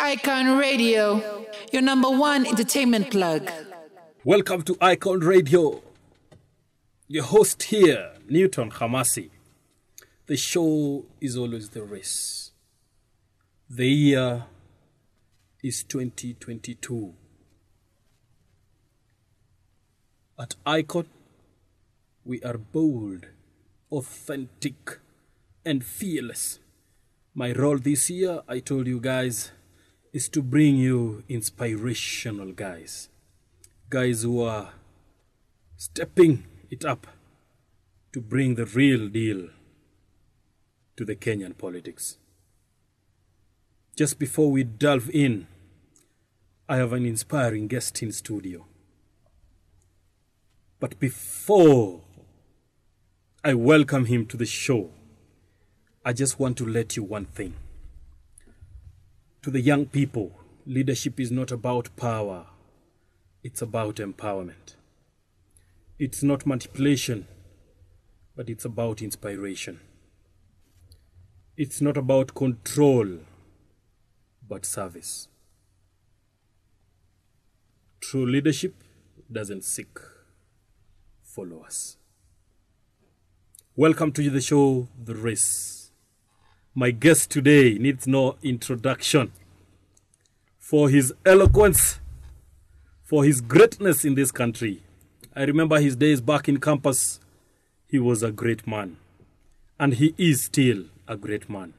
Icon Radio, your number one entertainment plug. Welcome to Icon Radio. Your host here, Newton Hamasi. The show is always the race. The year is 2022. At Icon, we are bold, authentic, and fearless. My role this year, I told you guys, is to bring you inspirational guys. Guys who are stepping it up to bring the real deal to the Kenyan politics. Just before we delve in, I have an inspiring guest in studio. But before I welcome him to the show, I just want to let you one thing. To the young people, leadership is not about power. It's about empowerment. It's not manipulation, but it's about inspiration. It's not about control, but service. True leadership doesn't seek followers. Welcome to the show, The Race. My guest today needs no introduction. For his eloquence, for his greatness in this country. I remember his days back in campus. He was a great man. And he is still a great man.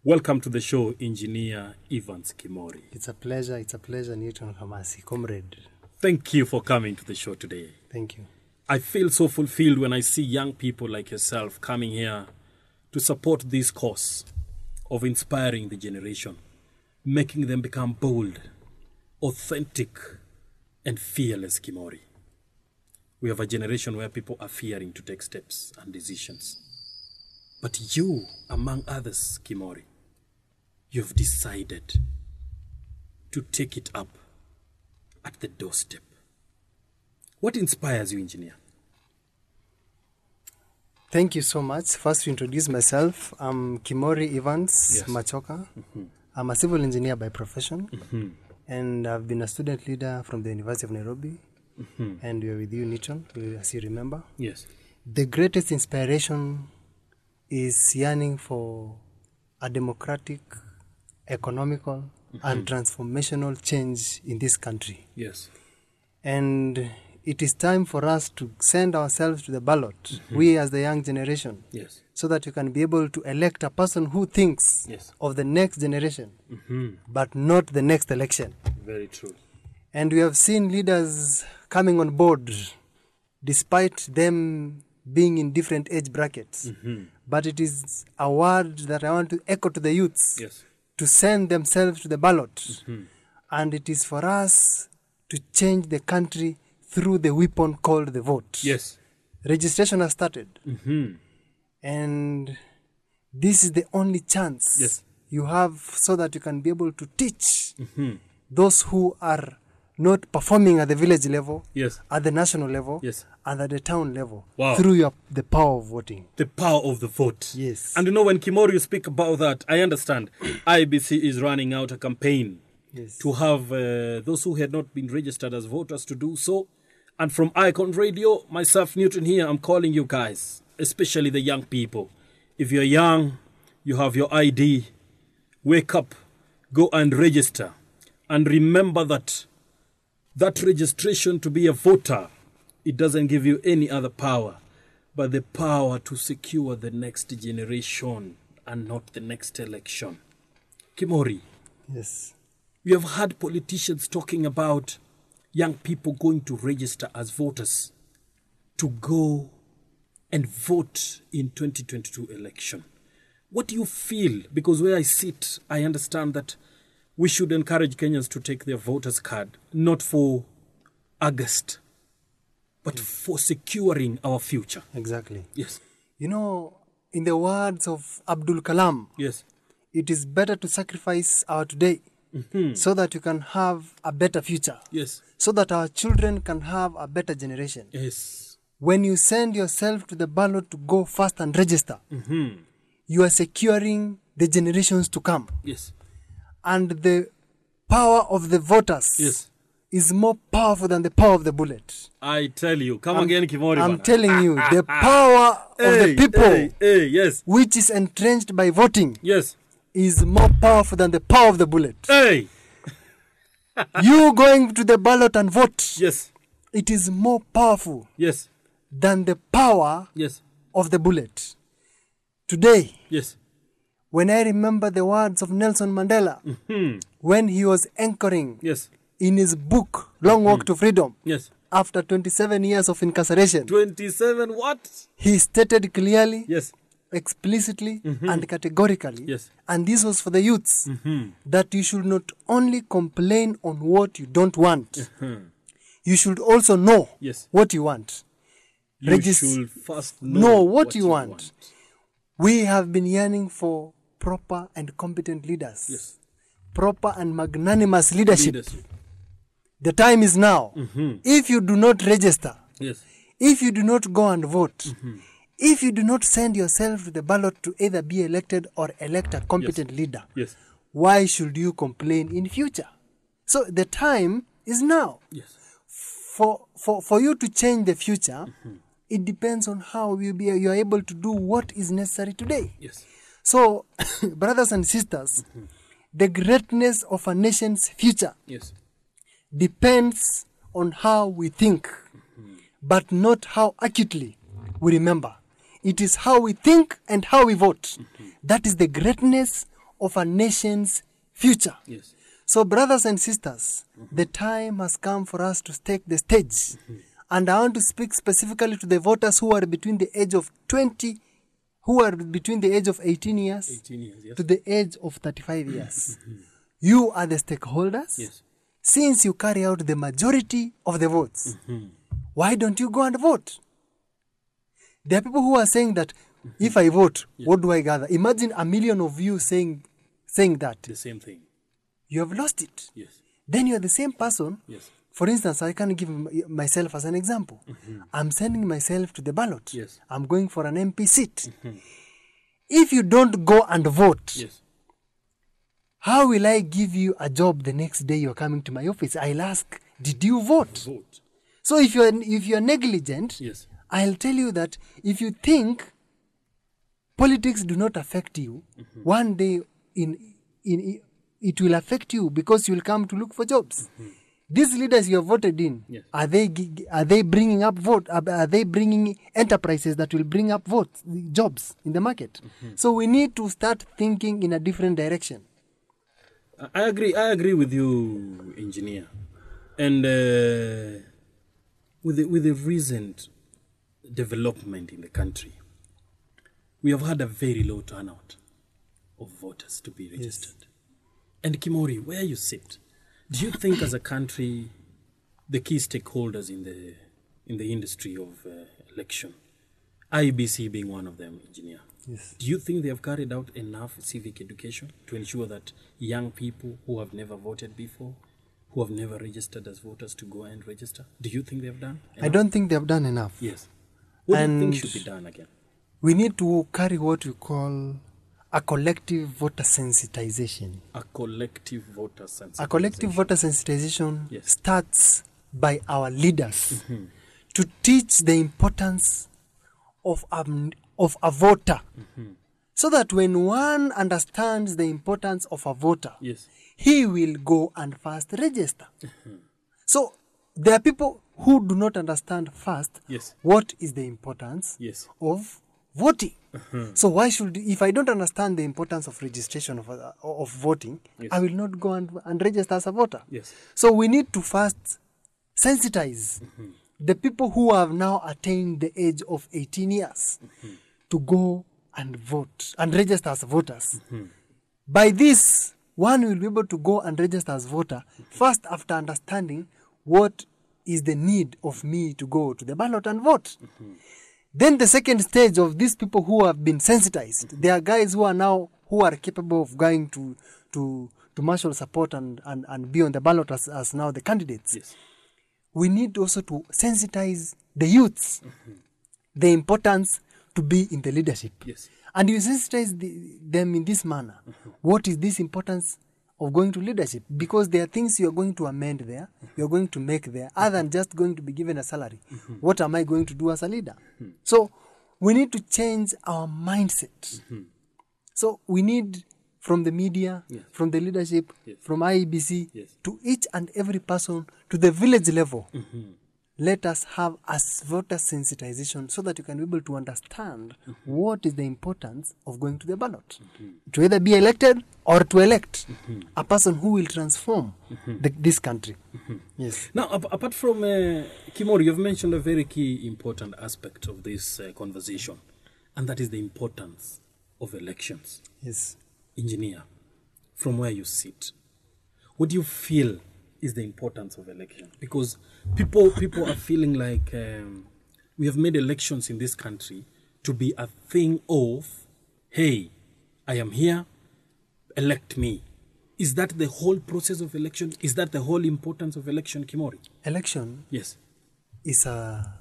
Welcome to the show, Engineer Evans Kimori. It's a pleasure, Newton Hamasi, comrade. Thank you for coming to the show today. Thank you. I feel so fulfilled when I see young people like yourself coming here to support this cause of inspiring the generation, making them become bold, authentic, and fearless, Kimori. We have a generation where people are fearing to take steps and decisions. But you, among others, Kimori, you've decided to take it up at the doorstep. What inspires you, Engineer? Thank you so much. First, to introduce myself, I'm Kimori Evans Machoka. Mm-hmm. I'm a civil engineer by profession, and I've been a student leader from the University of Nairobi, and we're with you, Newton, as you remember. Yes. The greatest inspiration is yearning for a democratic, economical, and transformational change in this country. Yes. And it is time for us to send ourselves to the ballot, we as the young generation, so that we can be able to elect a person who thinks of the next generation, but not the next election. Very true. And we have seen leaders coming on board, despite them being in different age brackets. But it is a word that I want to echo to the youths, to send themselves to the ballot. And it is for us to change the country through the weapon called the vote. Yes. Registration has started. And this is the only chance you have so that you can be able to teach those who are not performing at the village level, at the national level, and at the town level, through the power of voting. The power of the vote. Yes. And you know, when Kimori, you speak about that, I understand IBC is running out a campaign to have those who had not been registered as voters to do so. And from Icon Radio, myself, Newton here, I'm calling you guys, especially the young people. If you're young, you have your ID, wake up, go and register. And remember that registration to be a voter, it doesn't give you any other power, but the power to secure the next generation and not the next election. Kimori. Yes. We have had politicians talking about young people going to register as voters to go and vote in 2022 election. What do you feel? Because where I sit, I understand that we should encourage Kenyans to take their voters card, not for August, but for securing our future. Exactly. Yes. You know, in the words of Abdul Kalam, it is better to sacrifice our today so that you can have a better future. Yes. So that our children can have a better generation. Yes. When you send yourself to the ballot to go first and register, you are securing the generations to come. Yes. And the power of the voters Yes. is more powerful than the power of the bullet. I tell you. Come again, Kimori. I'm bana. telling you, the power of the people, Yes. which is entrenched by voting, Yes. is more powerful than the power of the bullet. Hey. You going to the ballot and vote, Yes. it is more powerful Yes. than the power Yes. of the bullet. Today, Yes. when I remember the words of Nelson Mandela, when he was anchoring Yes. in his book, Long Walk to Freedom, Yes. after 27 years of incarceration, 27 what? he stated clearly, Yes. explicitly, and categorically, Yes. and this was for the youths, that you should not only complain on what you don't want, you should also know Yes. what you want. You should first know what you want. We have been yearning for proper and competent leaders. Yes. Proper and magnanimous leadership. The time is now. If you do not register, Yes. if you do not go and vote, if you do not send yourself to the ballot to either be elected or elect a competent leader, Yes. why should you complain in future? So the time is now. Yes. For you to change the future, it depends on how you are able to do what is necessary today. Yes. So, brothers and sisters, the greatness of a nation's future Yes. depends on how we think, but not how acutely we remember. It is how we think and how we vote. That is the greatness of a nation's future. Yes. So, brothers and sisters, the time has come for us to take the stage. And I want to speak specifically to the voters who are between the age of 20, who are between the age of 18 years, 18 years, yes. to the age of 35 years. You are the stakeholders. Yes. Since you carry out the majority of the votes, why don't you go and vote? There are people who are saying that if I vote, what do I gather? Imagine a million of you saying that. The same thing. You have lost it. Yes. Then you are the same person. Yes. For instance, I can give myself as an example. I'm sending myself to the ballot. Yes. I'm going for an MP seat. If you don't go and vote, Yes. how will I give you a job the next day you're coming to my office? I'll ask, did you vote? Vote. So if you're negligent, Yes. I'll tell you that if you think politics do not affect you, one day it will affect you because you will come to look for jobs. These leaders you have voted in, Yes. are they bringing up Are they bringing enterprises that will bring up jobs in the market? So we need to start thinking in a different direction. I agree with you, engineer. And with the recent development in the country, we have had a very low turnout of voters to be registered. Yes. And Kimori, where you sit, do you think as a country, the key stakeholders in the industry of election, IBC being one of them, engineer, yes, do you think they have carried out enough civic education to ensure that young people who have never voted before, who have never registered as voters, to go and register? Do you think they have done enough? I don't think they have done enough. Yes. What do you think should be done again? We need to carry what we call a collective voter sensitization. A collective voter sensitization. A collective voter sensitization Yes. starts by our leaders to teach the importance of a voter, so that when one understands the importance of a voter, Yes. he will go and first register. So there are people who do not understand first Yes. what is the importance Yes. of voting. So why should, if I don't understand the importance of registration of voting, Yes. I will not go and register as a voter. Yes. So we need to first sensitize the people who have now attained the age of 18 years to go and vote and register as voters. By this, one will be able to go and register as voter first after understanding what is the need of me to go to the ballot and vote. Then the second stage of these people who have been sensitized, there are guys who are capable of going to marshal support and be on the ballot as now the candidates. Yes. We need also to sensitize the youths, the importance to be in the leadership. Yes. And you sensitize them in this manner. What is this importance of going to leadership, because there are things you are going to amend there, you are going to make there, other than just going to be given a salary. What am I going to do as a leader? So we need to change our mindset. So we need, from the media, from the leadership, from IEBC, to each and every person, to the village level, let us have as voter sensitization so that you can be able to understand what is the importance of going to the ballot. To either be elected or to elect a person who will transform this country. Yes. Now, apart from Kimori, you've mentioned a very key important aspect of this conversation, and that is the importance of elections. Yes. Engineer, from where you sit, what do you feel is the importance of elections? Because people are feeling like we have made elections in this country to be a thing of, hey, I am here, elect me. Is that the whole process of election? Is that the whole importance of election, Kimori? Election, yes, is a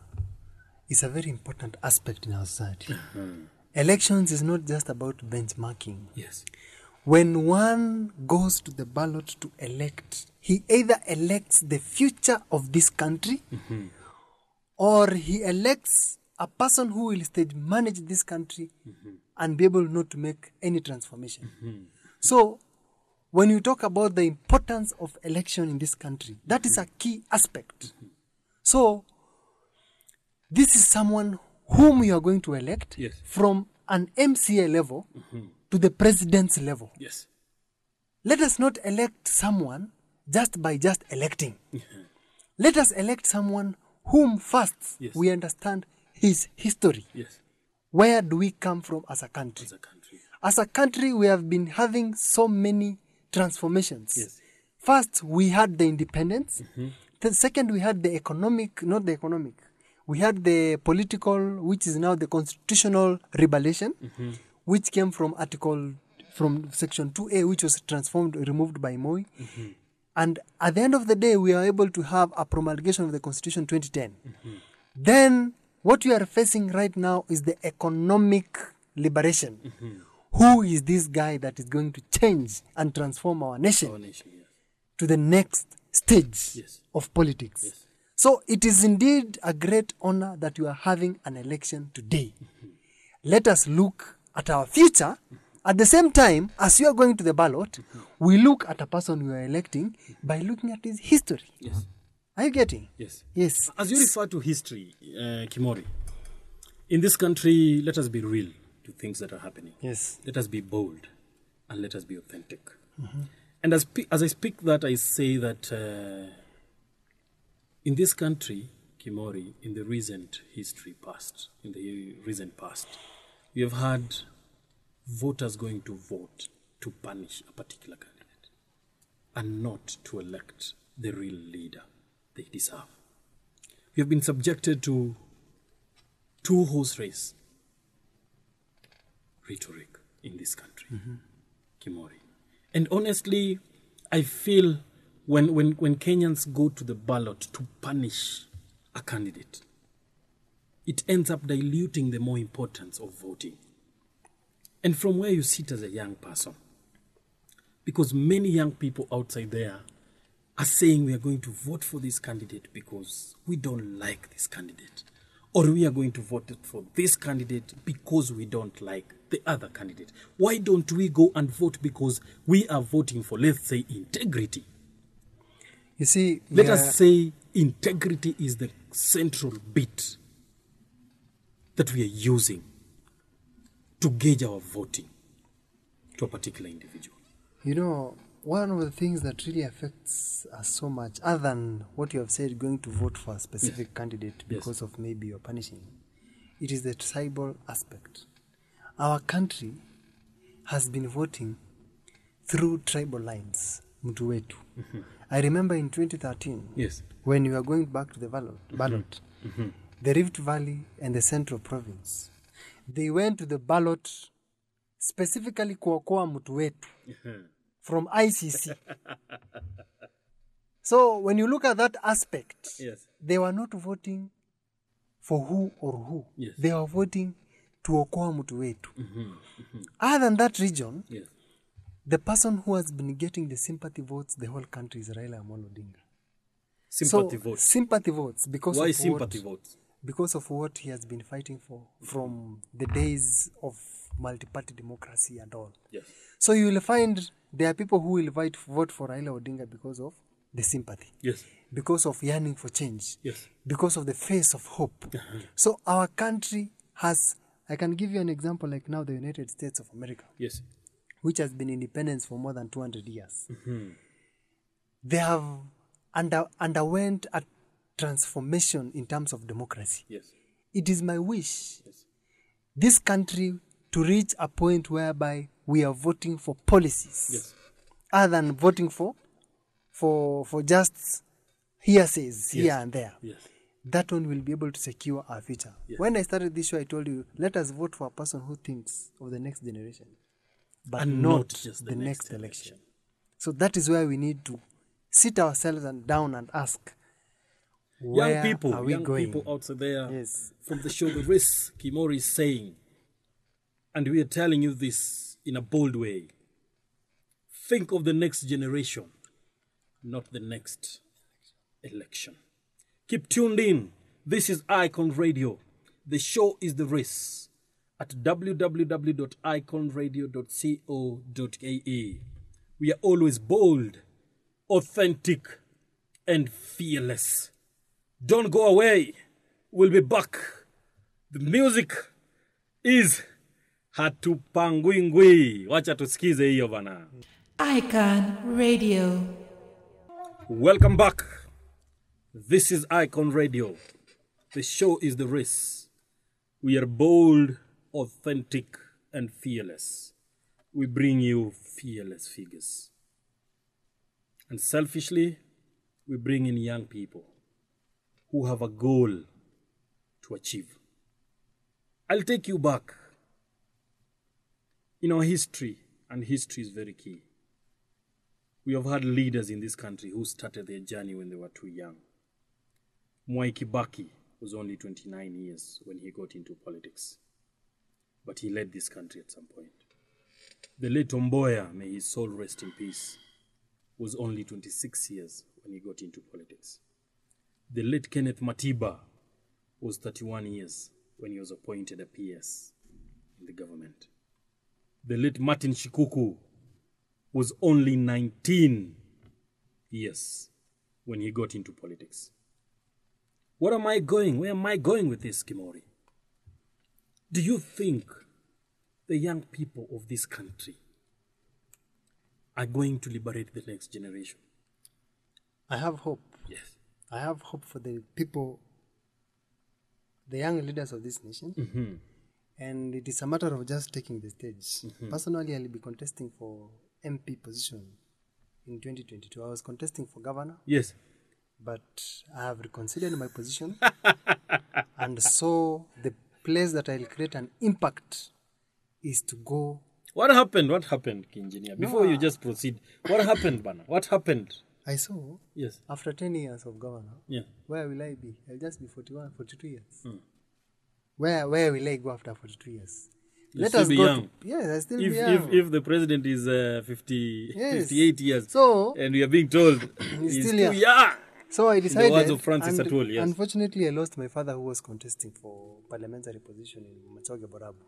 very important aspect in our society. Elections is not just about benchmarking. Yes. When one goes to the ballot to elect, he either elects the future of this country, or he elects a person who will stage manage this country and be able not to make any transformation. So, when you talk about the importance of election in this country, that is a key aspect. So, this is someone whom you are going to elect from an MCA level to the president's level. Yes. Let us not elect someone just by just electing. Let us elect someone whom first we understand his history. Yes. Where do we come from as a country? As a country, we have been having so many transformations. Yes. First, we had the independence. The second, we had the economic, not the economic. We had the political, which is now the constitutional rebellion, which came from section 2A, which was removed by Moi. And at the end of the day, we are able to have a promulgation of the Constitution 2010. Then, what we are facing right now is the economic liberation. Who is this guy that is going to change and transform our nation, to the next stage of politics? So, it is indeed a great honor that you are having an election today. Let us look at our future. At the same time, as you are going to the ballot, we look at a person we are electing by looking at his history. Yes. Are you getting? Yes. Yes. As you refer to history, Kimori, in this country, let us be real to things that are happening. Yes. Let us be bold and let us be authentic. And as I speak that, I say that in this country, Kimori, in the recent past, we have had voters going to vote to punish a particular candidate and not to elect the real leader they deserve. We have been subjected to two-horse race rhetoric in this country, Kimori. And honestly, I feel when Kenyans go to the ballot to punish a candidate, it ends up diluting the more importance of voting. And from where you sit as a young person, because many young people outside there are saying we are going to vote for this candidate because we don't like this candidate, or we are going to vote for this candidate because we don't like the other candidate. Why don't we go and vote because we are voting for, let's say, integrity? You see, let us say integrity is the central bit that we are using to gauge our voting to a particular individual. You know, one of the things that really affects us so much, other than what you have said, going to vote for a specific candidate because of maybe you're punishing, it is the tribal aspect. Our country has been voting through tribal lines, mtu wetu. I remember in 2013, when we were going back to the ballot, the Rift Valley and the Central Province, they went to the ballot specifically kuokoa mtu wetu from ICC. So when you look at that aspect, they were not voting for who or who. They were voting to okoa mtu wetu. Other than that region, The person who has been getting the sympathy votes the whole country is Raila Amolo Odinga. Sympathy votes. Sympathy votes because Why of sympathy what, votes? Because of what he has been fighting for from the days of multi-party democracy and all. Yes. So you will find there are people who will vote for Raila Odinga because of the sympathy. Yes. Because of yearning for change. Yes. Because of the face of hope. So our country has, I can give you an example like now the United States of America. Yes. Which has been independent for more than 200 years. They have underwent a transformation in terms of democracy. Yes. It is my wish this country to reach a point whereby we are voting for policies other than voting for just hearsays here and there. Yes. That one will be able to secure our future. Yes. When I started this show, I told you, let us vote for a person who thinks of the next generation, but And not just the next election. So that is where we need to sit ourselves down and ask, where Young people, are we going? people out there Yes. from the show The Risk, Kimori is saying, and we are telling you this in a bold way. Think of the next generation, not the next election. Keep tuned in. This is Icon Radio. The show is The Risk at www.iconradio.co.ke. We are always bold, authentic, and fearless. Don't go away. We'll be back. The music is Hatupangwingwi. Wacha tusikize hiyo bana. Icon Radio. Welcome back. This is Icon Radio. The show is The Risk. We are bold, authentic, and fearless. We bring you fearless figures. And selfishly, we bring in young people who have a goal to achieve. I'll take you back in our history, and history is very key. We have had leaders in this country who started their journey when they were too young. Mwai Kibaki was only 29 years when he got into politics, but he led this country at some point. The late Omboya, may his soul rest in peace, was only 26 years when he got into politics. The late Kenneth Matiba was 31 years when he was appointed a PS in the government. The late Martin Shikuku was only 19 years when he got into politics. Where am I going with this, Kimori? Do you think the young people of this country are going to liberate the next generation? I have hope. Yes. I have hope for the people, the young leaders of this nation. And it is a matter of just taking the stage. Personally, I'll be contesting for MP position in 2022. I was contesting for governor. Yes. But I have reconsidered my position. And so the place that I'll create an impact is to go. What happened, Engineer? Before you just proceed, what happened, Bana? What happened? I saw, Yes. after 10 years of governor, Yeah. where will I be? I'll just be 41, 42 years. Where will I go after 42 years? Let us be young. Yes, I still be young. If the president is 58 years, so, and we are being told he's still too young. So I decided, in the words of Francis Atwoli, yes. Unfortunately, I lost my father who was contesting for parliamentary position in Machoge Borabu.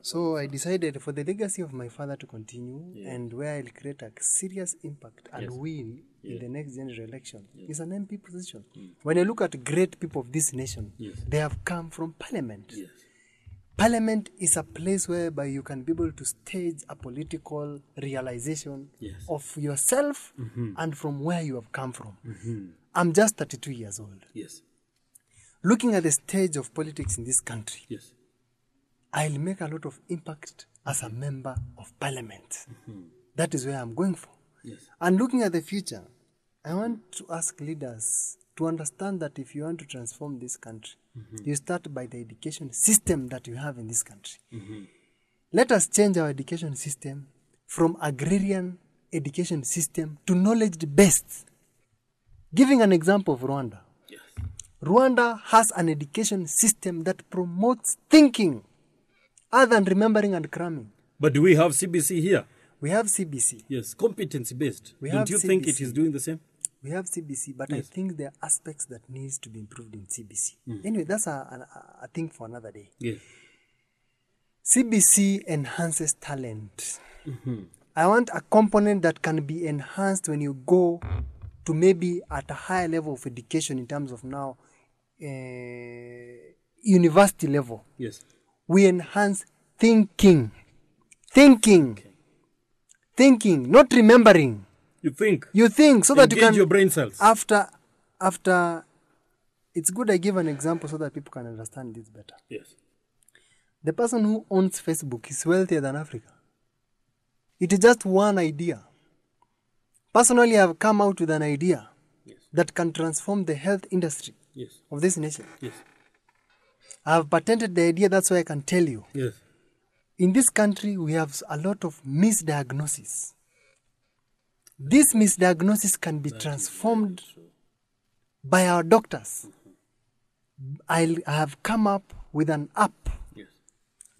So I decided for the legacy of my father to continue, and where I'll create a serious impact and win in the next general election is an MP position. When I look at great people of this nation, they have come from parliament. Yes. Parliament is a place whereby you can be able to stage a political realization of yourself and from where you have come from. I'm just 32 years old. Yes. Looking at the stage of politics in this country, Yes. I'll make a lot of impact as a member of parliament. That is where I'm going for. Yes. And looking at the future, I want to ask leaders to understand that if you want to transform this country, you start by the education system that you have in this country. Let us change our education system from agrarian education system to knowledge-based. Giving an example of Rwanda. Yes. Rwanda has an education system that promotes thinking other than remembering and cramming. But do we have CBC here? We have CBC. Yes, competency-based. We Don't have you think it CBC. is doing the same? We have CBC, but I Yes. think there are aspects that needs to be improved in CBC. Anyway, that's a thing for another day. Yes. CBC enhances talent. I want a component that can be enhanced when you go to maybe at a higher level of education in terms of now university level. Yes. We enhance thinking. Thinking, not remembering. You think. You think so that you Engage can your brain cells. after it's good I give an example so that people can understand this better. Yes. The person who owns Facebook is wealthier than Africa. It is just one idea. Personally, I have come out with an idea that can transform the health industry of this nation. Yes. I have patented the idea, that's why I can tell you. Yes. In this country, we have a lot of misdiagnosis. This misdiagnosis can be transformed by our doctors. I have come up with an app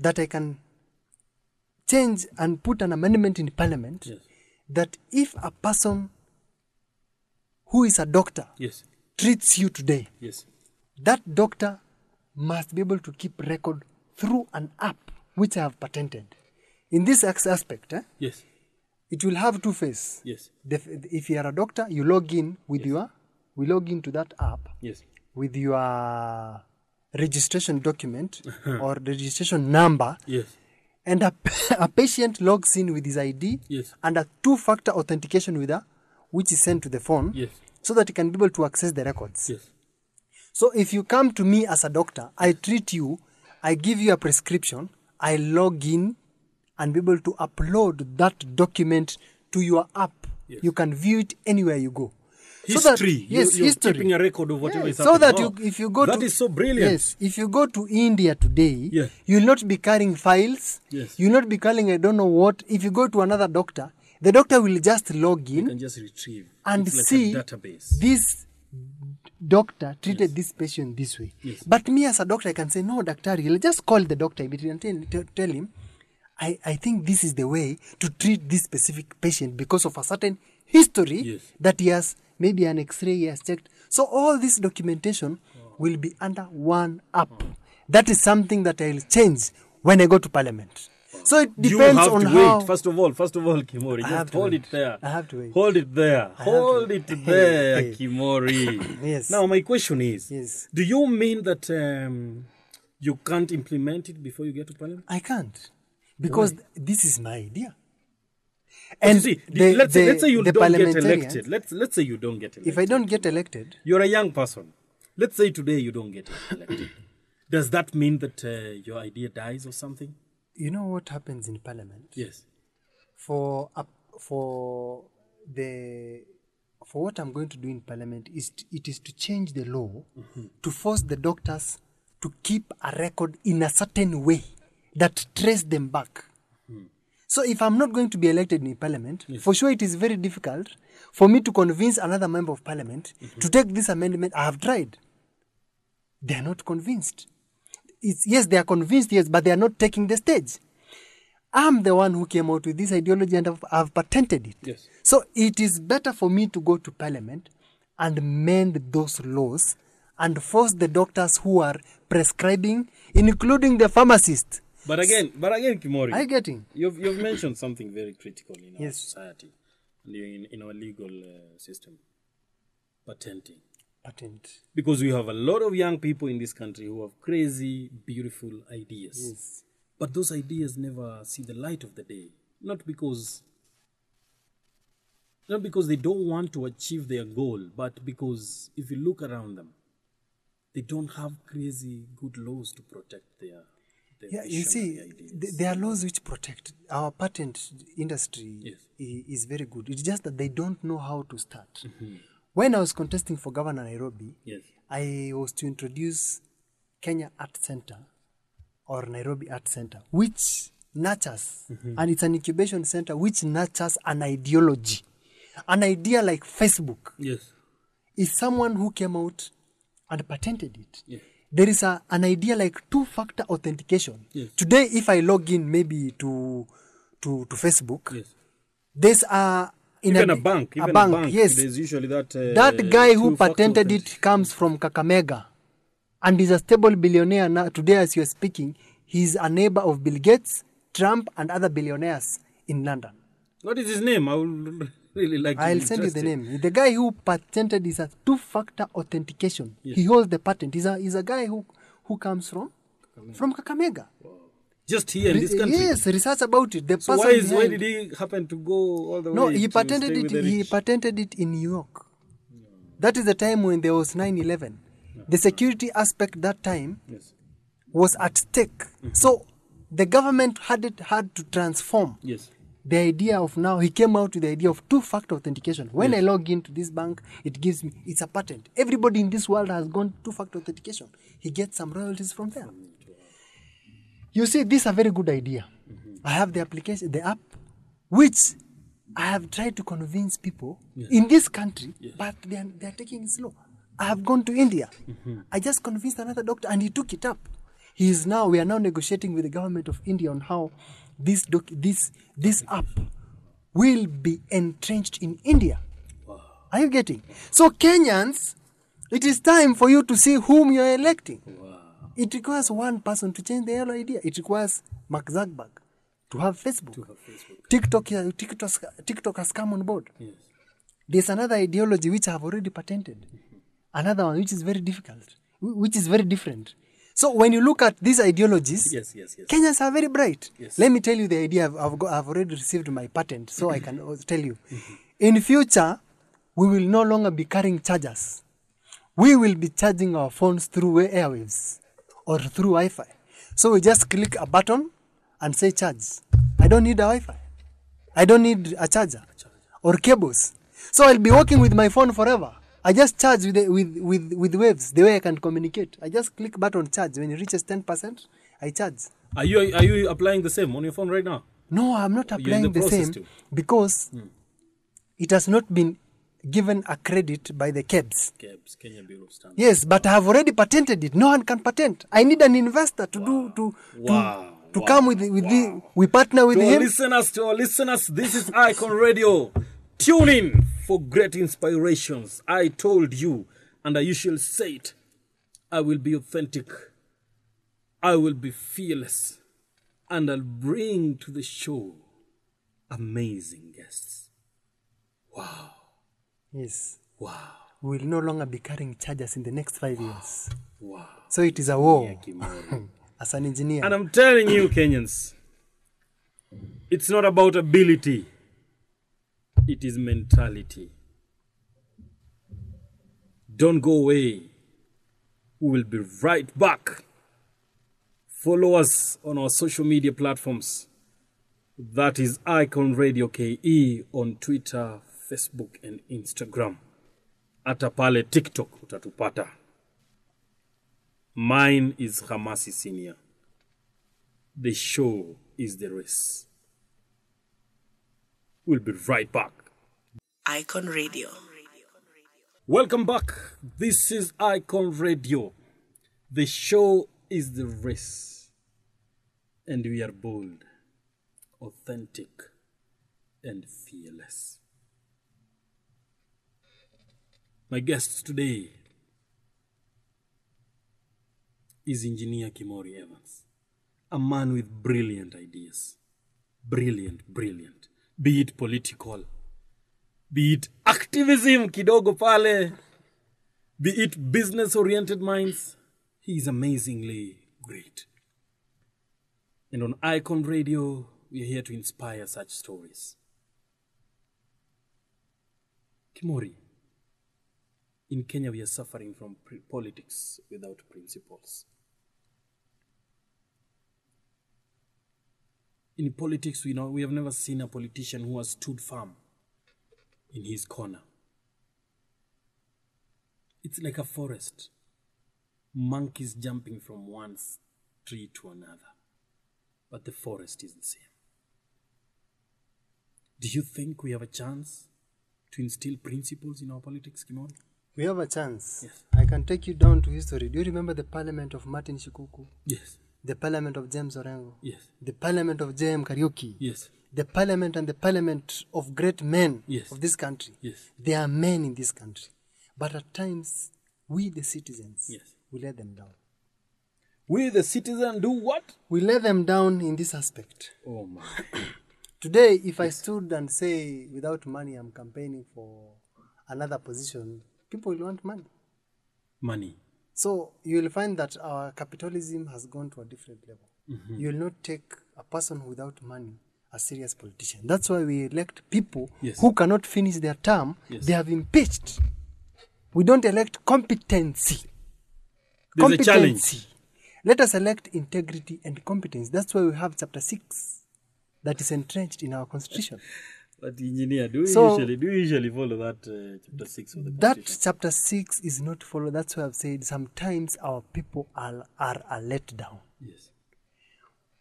that I can change and put an amendment in Parliament that if a person who is a doctor treats you today, that doctor must be able to keep record through an app which I have patented. In this aspect, it will have two phases. If you are a doctor, you log in with we log into that app with your registration document or registration number, and a patient logs in with his ID and a two-factor authentication with which is sent to the phone so that he can be able to access the records. So if you come to me as a doctor, I treat you, I give you a prescription, I log in and be able to upload that document to your app. You can view it anywhere you go. History. So that, you're history. Keeping a record of whatever is so happening. that if you go that is so brilliant. Yes, if you go to India today, you'll not be carrying files. You'll not be carrying I don't know what. If you go to another doctor, the doctor will just log in. You can just retrieve and it's see like a database. This doctor treated this patient this way. But me as a doctor, I can say, no, doctor, you'll just call the doctor and tell him, I think this is the way to treat this specific patient because of a certain history that he has, maybe an x-ray he has checked. So all this documentation will be under one app. That is something that I'll change when I go to Parliament. So it depends on how... First of all, Kimori, just hold it there. I have to wait. Hold it there. Hold it there, Kimori. Yes. Now, my question is, do you mean that you can't implement it before you get to Parliament? I can't. Because this is my idea. And see, let's say you don't get elected. Let's say you don't get elected. If I don't get elected... You're a young person. Let's say today you don't get elected. Does that mean that your idea dies or something? You know what happens in Parliament? Yes. For what I'm going to do in Parliament it is to change the law to force the doctors to keep a record in a certain way that trace them back. So if I'm not going to be elected in Parliament, for sure it is very difficult for me to convince another member of Parliament to take this amendment. I have tried. They are not convinced. Yes, they are convinced, but they are not taking the stage. I'm the one who came out with this ideology and I've patented it. So it is better for me to go to Parliament and mend those laws and force the doctors who are prescribing, including the pharmacists. But again, Kimori, are you getting? You've mentioned something very critical in our society, in our legal system: patenting. Patent. Because we have a lot of young people in this country who have crazy, beautiful ideas, but those ideas never see the light of the day. Not because they don't want to achieve their goal, but because if you look around them, they don't have crazy good laws to protect their you see, there are laws which protect. Our patent industry is very good. It's just that they don't know how to start. When I was contesting for Governor Nairobi, I was to introduce Kenya Art Center or Nairobi Art Center, which nurtures, and it's an incubation center which nurtures an ideology. An idea like Facebook is someone who came out and patented it. There is an idea like two-factor authentication. Today, if I log in maybe to Facebook, There's a bank, yes. There's usually that guy who patented it comes from Kakamega, and is a stable billionaire now. Today, as you're speaking, he's a neighbor of Bill Gates, Trump, and other billionaires in London. What is his name? I would really like to I'll send you the name. The guy who patented is a two-factor authentication. Yes. He holds the patent. He's a guy who comes from Kakamega. Wow. Just here in this country. Yes, research about it. So why did he happen to go all the way? No, he patented it. He patented it in New York. No. That is the time when there was 9/11. No. The security aspect that time was at stake. Mm-hmm. So the government had to transform. Yes. The idea of now, he came out with the idea of two-factor authentication. When I log into this bank, it gives me, it's a patent. Everybody in this world has gone two-factor authentication. He gets some royalties from there. You see, this is a very good idea. Mm-hmm. I have the application, the app, which I have tried to convince people in this country, but they are taking it slow. I have gone to India. Mm-hmm. I just convinced another doctor and he took it up. We are now negotiating with the government of India on how this app will be entrenched in India. Wow. Are you getting? So Kenyans, it is time for you to see whom you are electing. Wow. It requires one person to change the whole idea. It requires Mark Zuckerberg to have Facebook. TikTok has come on board. Yes. There's another ideology which I have already patented. Mm-hmm. Another one which is very difficult, which is very different. So when you look at these ideologies, Kenyans are very bright. Yes. Let me tell you the idea. I've already received my patent, so I can tell you. Mm-hmm. In future, we will no longer be carrying chargers. We will be charging our phones through airwaves or through Wi-Fi. So we just click a button and say charge. I don't need a Wi-Fi. I don't need a charger or cables. So I'll be working with my phone forever. I just charge with waves, the way I can communicate. I just click button charge. When it reaches 10%, I charge. Are you applying the same on your phone right now? No, I'm not applying the same because it has not been given a credit by the KEBS. Kenya Bureau of Standards. Yes, but I have already patented it. No one can patent. I need an investor to come with the. We partner with him. To our listeners, this is Icon Radio. Tune in for great inspirations. I told you, and I shall say it, I will be authentic. I will be fearless. And I'll bring to the show amazing guests. Wow. Yes. Wow. We will no longer be carrying chargers in the next 5 years. Wow. So it is a war. As an engineer. And I'm telling you, Kenyans, it's not about ability. It is mentality. Don't go away. We will be right back. Follow us on our social media platforms. That is Icon Radio KE on Twitter, Facebook and Instagram. Hata pale TikTok utatupata. Mine is Hamasi Senior. The show is the race. We'll be right back. Icon Radio. Welcome back. This is Icon Radio. The show is the race. And we are bold, authentic, and fearless. My guest today is Engineer Kimori Evans, a man with brilliant ideas. Brilliant. Be it political, be it activism kidogo pale, be it business-oriented minds, he is amazingly great. And on Icon Radio, we are here to inspire such stories. Kimori, in Kenya we are suffering from politics without principles. In politics, we have never seen a politician who has stood firm in his corner. It's like a forest. Monkeys jumping from one tree to another. But the forest is the same. Do you think we have a chance to instill principles in our politics, Kimori? We have a chance. Yes. I can take you down to history. Do you remember the parliament of Martin Shikuku? Yes. The parliament of James Orengo? Yes. The parliament of J.M. Kariuki? Yes. the parliament and the parliament of great men Yes. of this country. Yes. They are men in this country. But at times, we the citizens, Yes. we let them down. We, the citizen, do what? We let them down in this aspect. Oh, my. Today, if I stood and say, without money, I'm campaigning for another position, people will want money. Money. So you will find that our capitalism has gone to a different level. Mm-hmm. You will not take a person without money a serious politician. That's why we elect people Yes. who cannot finish their term. Yes. They have impeached. We don't elect competency. There's a challenge. Let us elect integrity and competence. That's why we have chapter 6 that is entrenched in our constitution. But engineer, do you So- usually follow that chapter 6 of the That Constitution? chapter 6 is not followed. That's why I've said sometimes our people are let down. Yes.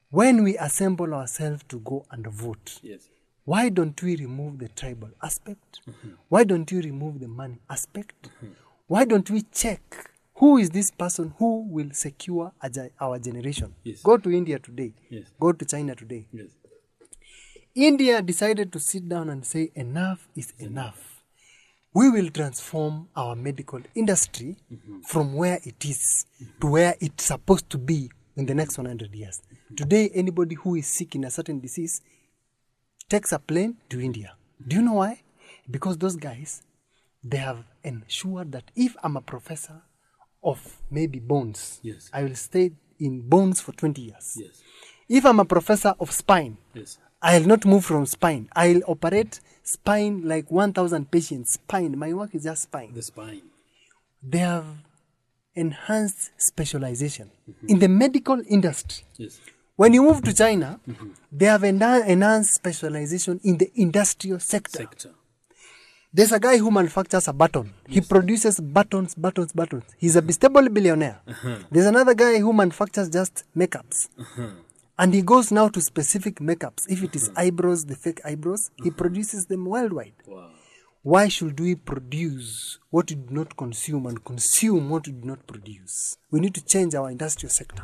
When we assemble ourselves to go and vote, Yes. why don't we remove the tribal aspect? Why don't you remove the money aspect? Why don't we check who is this person who will secure our generation? Yes. Go to India today. Yes. Go to China today. Yes. India decided to sit down and say enough is enough. We will transform our medical industry from where it is to where it's supposed to be in the next 100 years. Today, anybody who is sick in a certain disease takes a plane to India. Do you know why? Because those guys, they have ensured that if I'm a professor of maybe bones, Yes. I will stay in bones for 20 years. Yes. If I'm a professor of spine, Yes. I'll not move from spine. I'll operate spine like 1,000 patients. Spine. My work is just spine. The spine. They have enhanced specialization in the medical industry. Yes. When you move to China, they have enhanced specialization in the industrial sector. There's a guy who manufactures a button. He produces buttons. He's a stable billionaire. There's another guy who manufactures just makeups. And he goes now to specific makeups. If it is eyebrows, the fake eyebrows, he produces them worldwide. Wow. Why should we produce what we do not consume and consume what we do not produce? We need to change our industrial sector.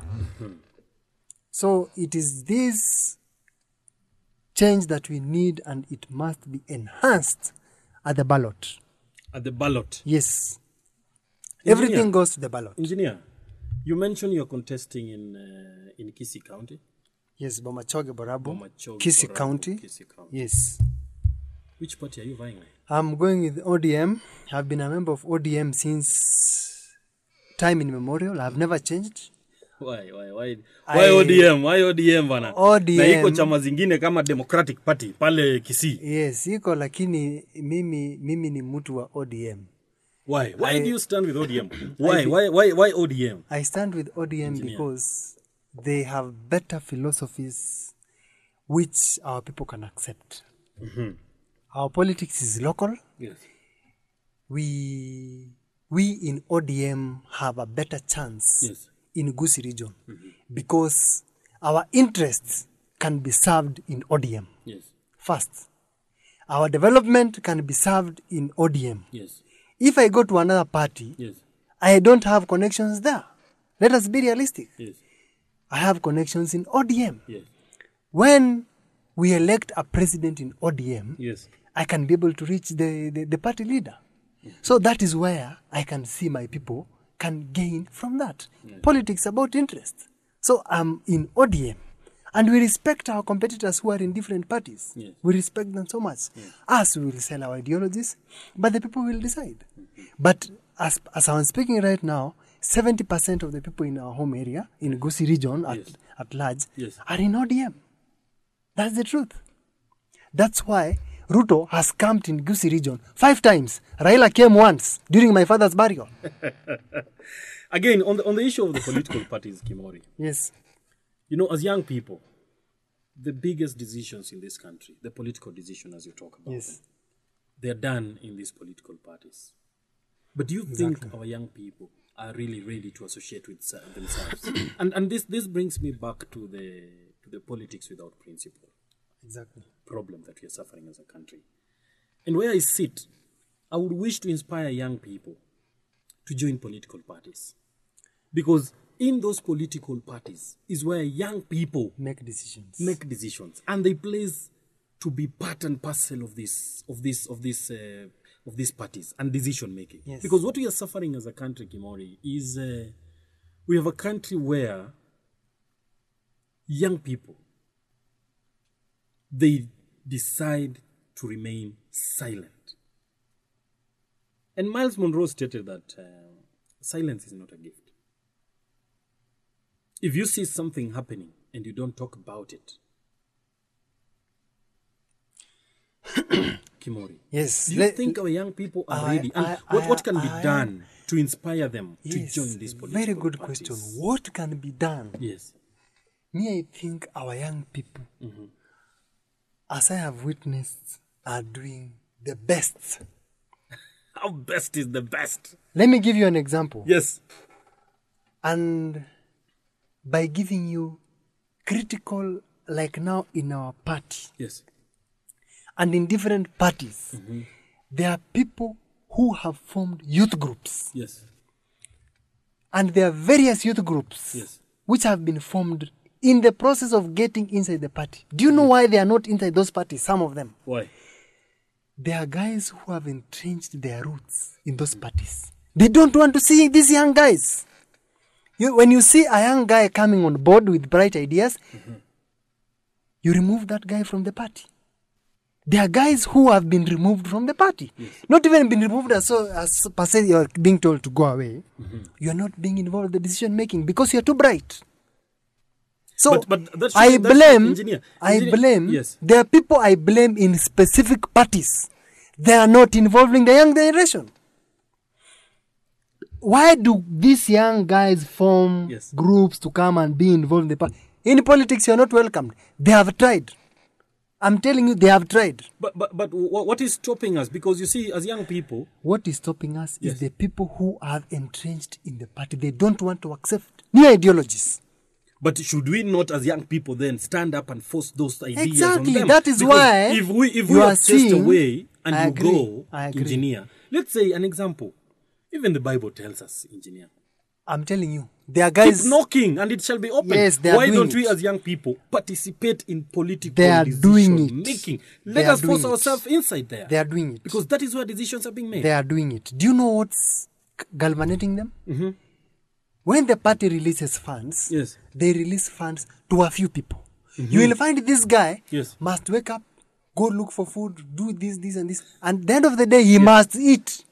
So it is this change that we need, and it must be enhanced at the ballot. At the ballot. Yes. Engineer. Everything goes to the ballot. Engineer, you mentioned you're contesting in Kisii County. Yes, Bomachoge Borabo, Bomachoge, Kisii Borabo, County. Kisii County. Yes. Which party are you vying with? I'm going with ODM. I've been a member of ODM since time immemorial. I've never changed. Why ODM? Why ODM bana? ODM. Na iko chama zingine kama Democratic Party pale Kisii. Yes, iko lakini mimi ni mtu wa ODM. Why? Why do you stand with ODM? Why ODM? I stand with ODM because they have better philosophies which our people can accept. Our politics is local. Yes. We in ODM have a better chance in Gusii region because our interests can be served in ODM. Yes. First, our development can be served in ODM. Yes. If I go to another party, Yes. I don't have connections there. Let us be realistic. Yes. I have connections in ODM. Yes. When we elect a president in ODM, Yes. I can be able to reach the party leader. So that is where I can see my people can gain from that. Politics about interest. So I'm in ODM. And we respect our competitors who are in different parties. Yes. We respect them so much. Us, we will sell our ideologies, but the people will decide. But as I'm speaking right now, 70% of the people in our home area, in Gusii region at large, are in ODM. That's the truth. That's why Ruto has camped in Gusii region 5 times. Raila came once during my father's burial. Again, on the issue of the political parties, Kimori. Yes. You know, as young people, the biggest decisions in this country, the political decision as you talk about them, they're done in these political parties. But do you think our young people are really ready to associate with themselves? and this brings me back to the politics without principle. Exactly. Problem that we are suffering as a country. And where I sit, I would wish to inspire young people to join political parties. Because in those political parties is where young people make decisions. And they place to be part and parcel of these parties and decision making. Yes. Because what we are suffering as a country, Kimori, is we have a country where young people, they decide to remain silent. And Miles Monroe stated that silence is not a gift. If you see something happening and you don't talk about it, Kimori, Yes. do you think our young people are ready? And what can be done to inspire them to join this political Very good parties? question. What can be done? Yes. Me, I think our young people, as I have witnessed, are doing the best. How best is the best? Let me give you an example. Yes. And by giving you critical, like now in our party, Yes. and in different parties, there are people who have formed youth groups. Yes. And there are various youth groups Yes. which have been formed in the process of getting inside the party. Do you know why they are not inside those parties, some of them? Why? There are guys who have entrenched their roots in those parties. They don't want to see these young guys. When you see a young guy coming on board with bright ideas, you remove that guy from the party. There are guys who have been removed from the party. Yes. Not even been removed as per se you are being told to go away. You are not being involved in the decision making because you are too bright. So But that's I that's blame, engineer. Yes. there are people I blame in specific parties. They are not involving the young generation. Why do these young guys form Yes. groups to come and be involved in the party? In politics, you are not welcomed. They have tried. I'm telling you, they have tried. But what is stopping us? Because you see, as young people, What is stopping us Yes. is the people who are entrenched in the party. They don't want to accept new ideologies. but should we not, as young people, then stand up and force those ideas Exactly, on them? that is Because why if we you are are chased seeing- away and I you agree, go, I agree. engineer. Let's say an example. Even the Bible tells us, engineer, I'm telling you, there are guys. keep knocking and it shall be open. Yes, they are Why doing don't we, it. as young people, participate in political They are doing decision it. making? They Let are us force doing it. ourselves inside there. They are doing it. Because that is where decisions are being made. They are doing it. Do you know what's galvanizing them? When the party releases funds, Yes. they release funds to a few people. You will find this guy Yes. must wake up, go look for food, do this, and this. And at the end of the day, he must eat.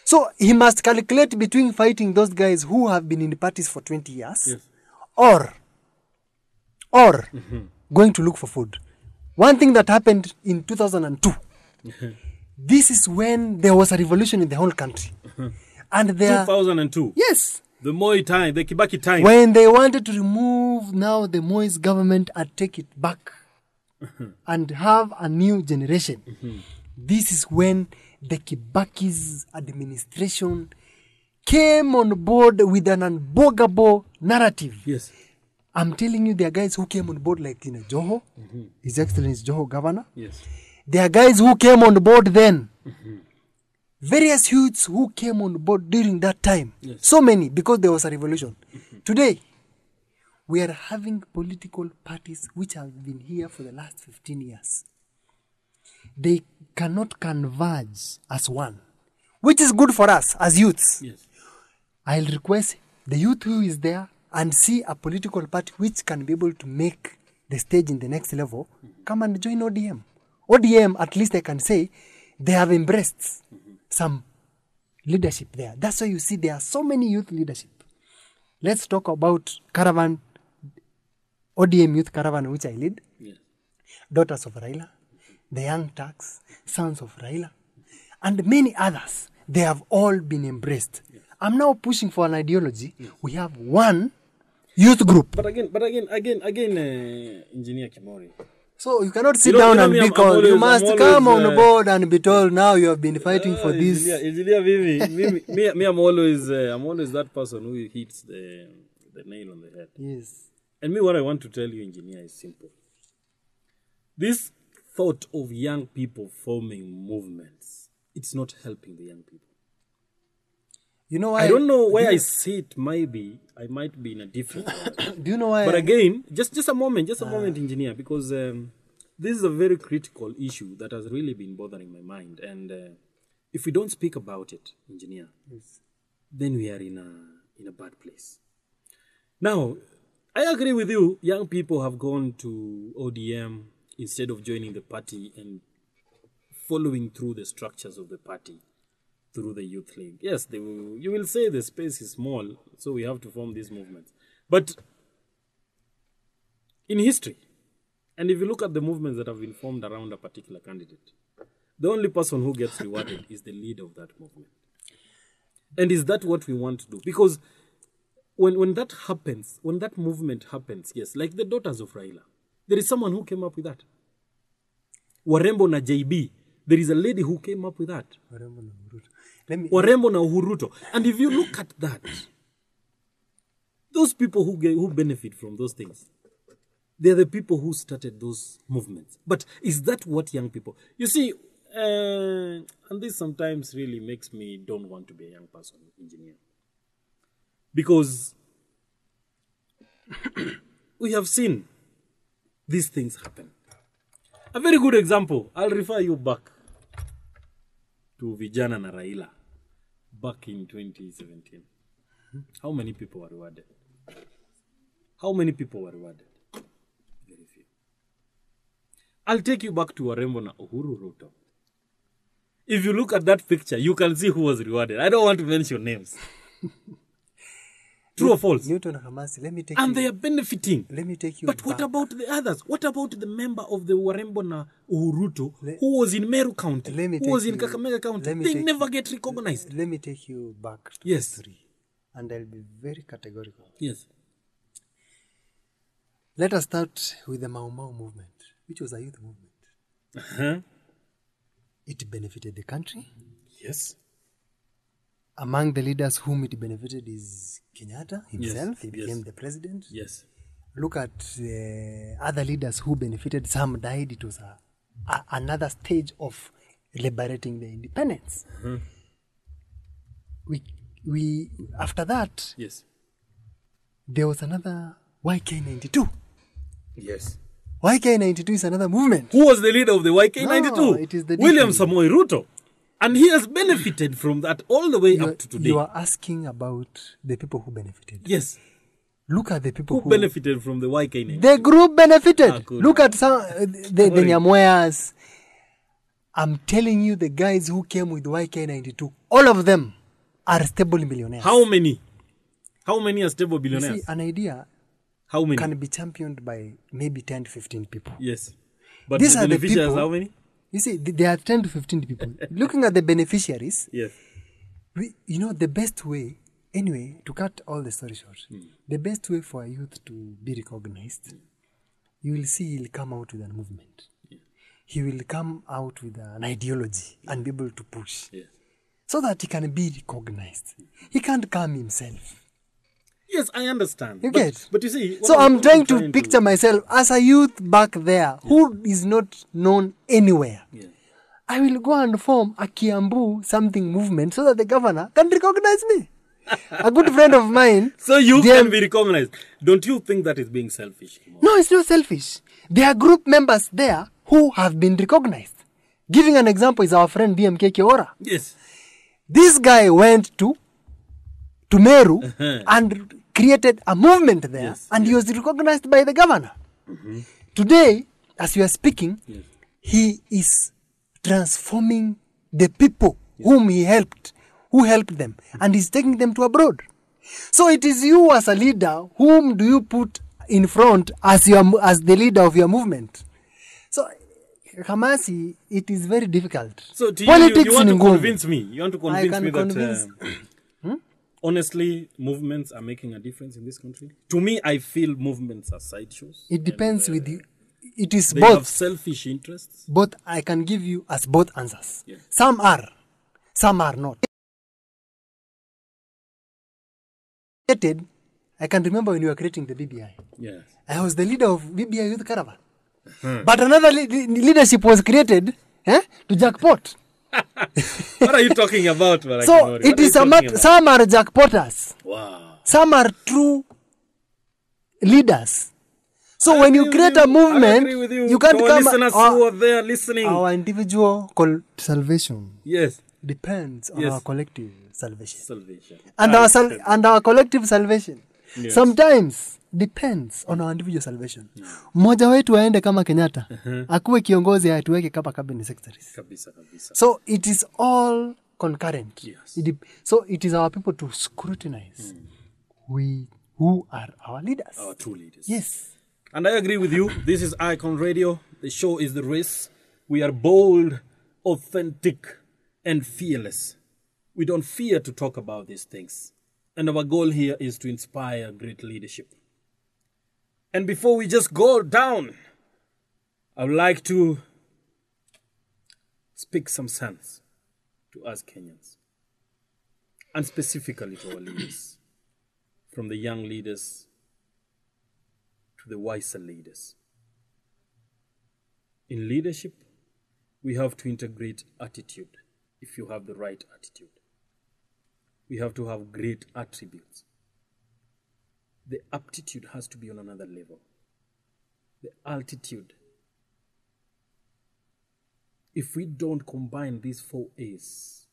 So he must calculate between fighting those guys who have been in the parties for 20 years Yes. or going to look for food. One thing that happened in 2002, this is when there was a revolution in the whole country. And there, 2002. yes, The Moi time, the Kibaki time. when they wanted to remove now the Moise government and take it back and have a new generation, this is when the Kibaki's administration came on board with an unbogable narrative. Yes. I'm telling you, there are guys who came on board like Joho, His Excellency Joho Governor. Yes. There are guys who came on board then. Various youths who came on board during that time. Yes. So many, because there was a revolution. Today, we are having political parties which have been here for the last 15 years. They cannot converge as one, which is good for us as youths. Yes. I'll request the youth who is there and see a political party which can be able to make the stage in the next level, come and join ODM. ODM, at least I can say, they have embraced some leadership there. That's why you see there are so many youth leadership. Let's talk about Caravan, ODM Youth Caravan, which I lead. Yes. Daughters of Raila, the Young Turks, Sons of Raila, and many others. They have all been embraced. I'm now pushing for an ideology. We have one youth group. But again, Engineer Kimori. So you cannot sit You know- down you know and me, be I'm called. You always- must I'm come always, on board and be told now you have been fighting for this. Engineer me, I'm always that person who hits the nail on the head. Yes. And me, what I want to tell you, engineer, is simple. This thought of young people forming movements, it's not helping the young people. You know why? I don't know where I sit. Maybe I might be in a different world. Do you know why? But again, just a moment, engineer, because this is a very critical issue that has really been bothering my mind. And if we don't speak about it, engineer, then we are in a bad place. Now, I agree with you. Young people have gone to ODM instead of joining the party and following through the structures of the party through the youth league. Yes, you will say the space is small, so we have to form these movements. But in history, and if you look at the movements that have been formed around a particular candidate, the only person who gets rewarded is the leader of that movement. And is that what we want to do? Because when that happens, when that movement happens, yes, like the daughters of Raila, there is someone who came up with that. Warembo na JB, there is a lady who came up with that. Warembo na Uhuruto. And if you look at that, those people who benefit from those things, they're the people who started those movements. But is that what young people... You see, and this sometimes really makes me don't want to be a young person, engineer. Because we have seen these things happen. A very good example, I'll refer you back to Vijana na Raila back in 2017. How many people were rewarded? How many people were rewarded? Very few. I'll take you back to Warembo na Uhuru Ruto. If you look at that picture, you can see who was rewarded. I don't want to mention names. True or false? Newton Hamasi, let me take and they are benefiting. Let me take you But back. what about the others? What about the member of the Warembo na Uhuruto who was in Meru County, who was in Kakamega County? They never get recognized. Let me take you back to history. And I'll be very categorical. Yes. Let us start with the Mau Mau movement, which was a youth movement. It benefited the country. Yes. Among the leaders whom it benefited is Kenyatta himself. Yes. He became the president. Yes. Look at other leaders who benefited. Some died. It was another stage of liberating the independence. We after that, yes, there was another YK92. Yes. YK92 is another movement. Who was the leader of the YK92? No, it is the William different. Samoei Ruto. And he has benefited from that all the way up to today. You are asking about the people who benefited. Yes. Look at the people who benefited from the YK92. The group benefited. Look at some the Nyamweas. I'm telling you, the guys who came with YK92, all of them are stable millionaires. How many? How many are stable billionaires? You see, an idea how many can be championed by maybe 10 to 15 people. Yes. But these the are the beneficiaries, people, how many? You see, there are 10 to 15 people. Looking at the beneficiaries, yes, the best way, anyway, to cut all the story short, the best way for a youth to be recognized, you will see he'll come out with a movement. Yeah. He will come out with an ideology and be able to push so that he can be recognized. He can't come himself. Yes, I understand. You get? But you see... So I'm trying to picture myself as a youth back there who is not known anywhere. Yeah. I will go and form a Kiambu something movement so that the governor can recognize me. A good friend of mine... So you can be recognized. Don't you think that is being selfish? No, it's not selfish. There are group members there who have been recognized. Giving an example is our friend BMK Kiora. Yes. This guy went to Meru and created a movement there, and he was recognized by the governor. Today, as we are speaking, he is transforming the people whom he helped, who helped them, and he's taking them to abroad. So it is you as a leader, whom do you put in front as the leader of your movement? So, Hamasi, it is very difficult. So you want to convince me? You want to convince me that... honestly, movements are making a difference in this country? To me, I feel movements are sideshows. It depends with you. It is they both. Have selfish interests. Both, I can give you as both answers. Yeah. Some are not. I can remember when you were creating the BBI. Yes. I was the leader of BBI Youth Caravan. But another leadership was created to jackpot. What are you talking about, Kimori? So it is some are jackpotters. Wow. Some are true leaders. So when you create a movement, you can't come. Listeners who are there listening. Our individual salvation depends on our collective salvation. And our collective salvation sometimes depends on our individual salvation. Mmoja wetu aende kama Kenyatta, akuwe kiongozi atuweke kama cabinet secretaries. Kabisa. So it is all concurrent. Yes. So it is our people to scrutinize who are our leaders. Our true leaders. Yes. And I agree with you. This is Icon Radio. The show is The Race. We are bold, authentic, and fearless. We don't fear to talk about these things. And our goal here is to inspire great leadership. And before we just go down, I would like to speak some sense to us Kenyans. And specifically to our leaders. From the young leaders to the wiser leaders. In leadership, we have to integrate attitude, if you have the right attitude. We have to have great attributes. The aptitude has to be on another level. The altitude. If we don't combine these 4 A's,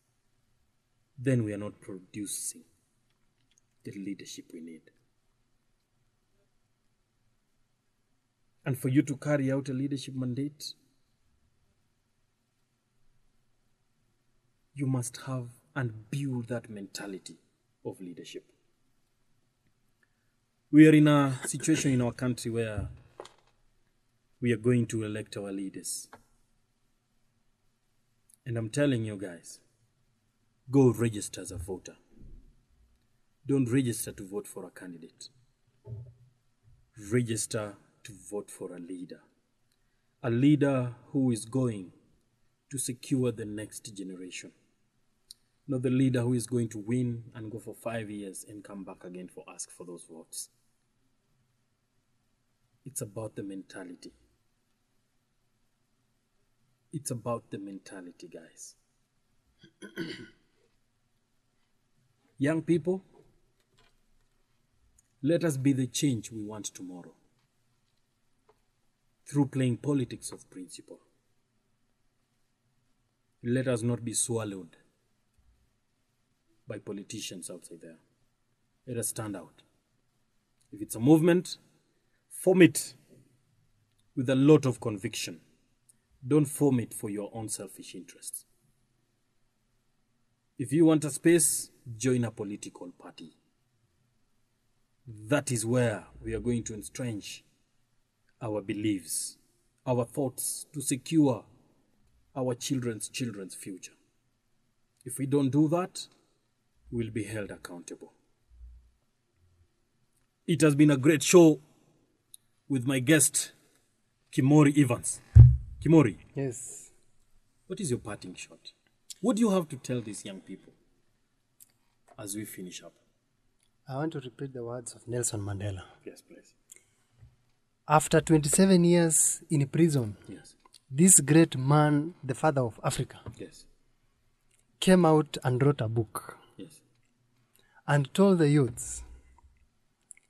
then we are not producing the leadership we need. And for you to carry out a leadership mandate, you must have and build that mentality of leadership. We are in a situation in our country where we are going to elect our leaders. And I'm telling you guys, go register as a voter. Don't register to vote for a candidate. Register to vote for a leader. A leader who is going to secure the next generation. Not the leader who is going to win and go for 5 years and come back again for ask for those votes. It's about the mentality. It's about the mentality, guys. Young people, let us be the change we want tomorrow. Through playing politics of principle. Let us not be swallowed by politicians outside there. Let us stand out. If it's a movement, form it with a lot of conviction. Don't form it for your own selfish interests. If you want a space, join a political party. That is where we are going to entrench our beliefs, our thoughts to secure our children's future. If we don't do that, we'll be held accountable. It has been a great show with my guest, Kimori Evans. Kimori. Yes. What is your parting shot? What do you have to tell these young people as we finish up? I want to repeat the words of Nelson Mandela. Yes, please. After 27 years in prison, yes, this great man, the father of Africa, yes, came out and wrote a book, yes, and told the youths,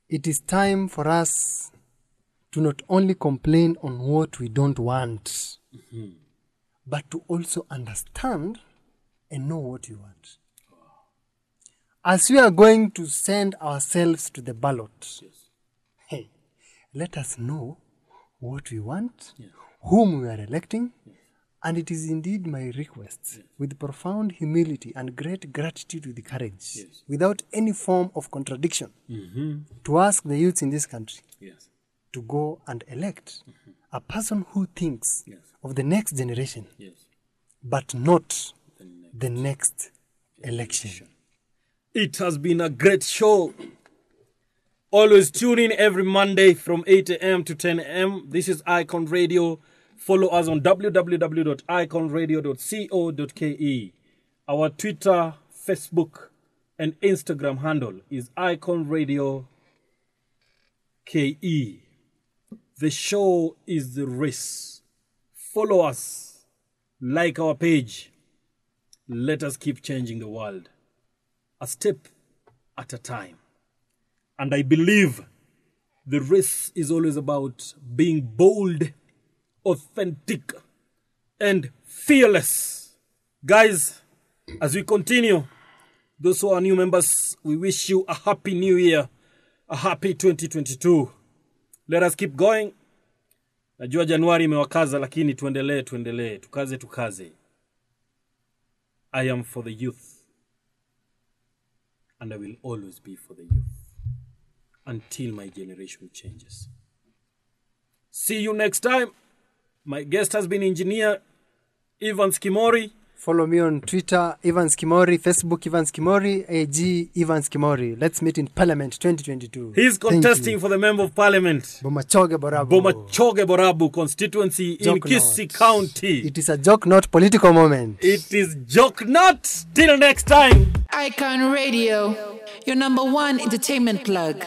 it is time for us to not only complain on what we don't want, but to also understand and know what we want. As we are going to send ourselves to the ballot, yes, hey, let us know what we want, yes, whom we are electing, yes, and it is indeed my request, yes, with profound humility and great gratitude with courage, yes, without any form of contradiction, to ask the youths in this country, yes, to go and elect a person who thinks, yes, of the next generation, yes, but not the next election. It has been a great show. Always tune in every Monday from 8 a.m. to 10 a.m. This is Icon Radio. Follow us on www.iconradio.co.ke. Our Twitter, Facebook, and Instagram handle is Icon Radio KE. The show is The Race. Follow us. Like our page. Let us keep changing the world. A step at a time. And I believe The race is always about being bold, authentic, and fearless. Guys, as we continue, those who are new members, we wish you a happy new year, a happy 2022. Let us keep going. Najua Januari imewakaza lakini tuendelee, tukaze. I am for the youth. And I will always be for the youth. Until my generation changes. See you next time. My guest has been engineer Evans Kimori. Follow me on Twitter, Evans Kimori, Facebook, Evans Kimori, AG, Evans Kimori. Let's meet in Parliament 2022. He's contesting for the Member of Parliament. Bomachoge Borabu constituency in Kisii County. It is a joke, not political moment. It is joke not. Till next time. Icon Radio, your number one entertainment plug.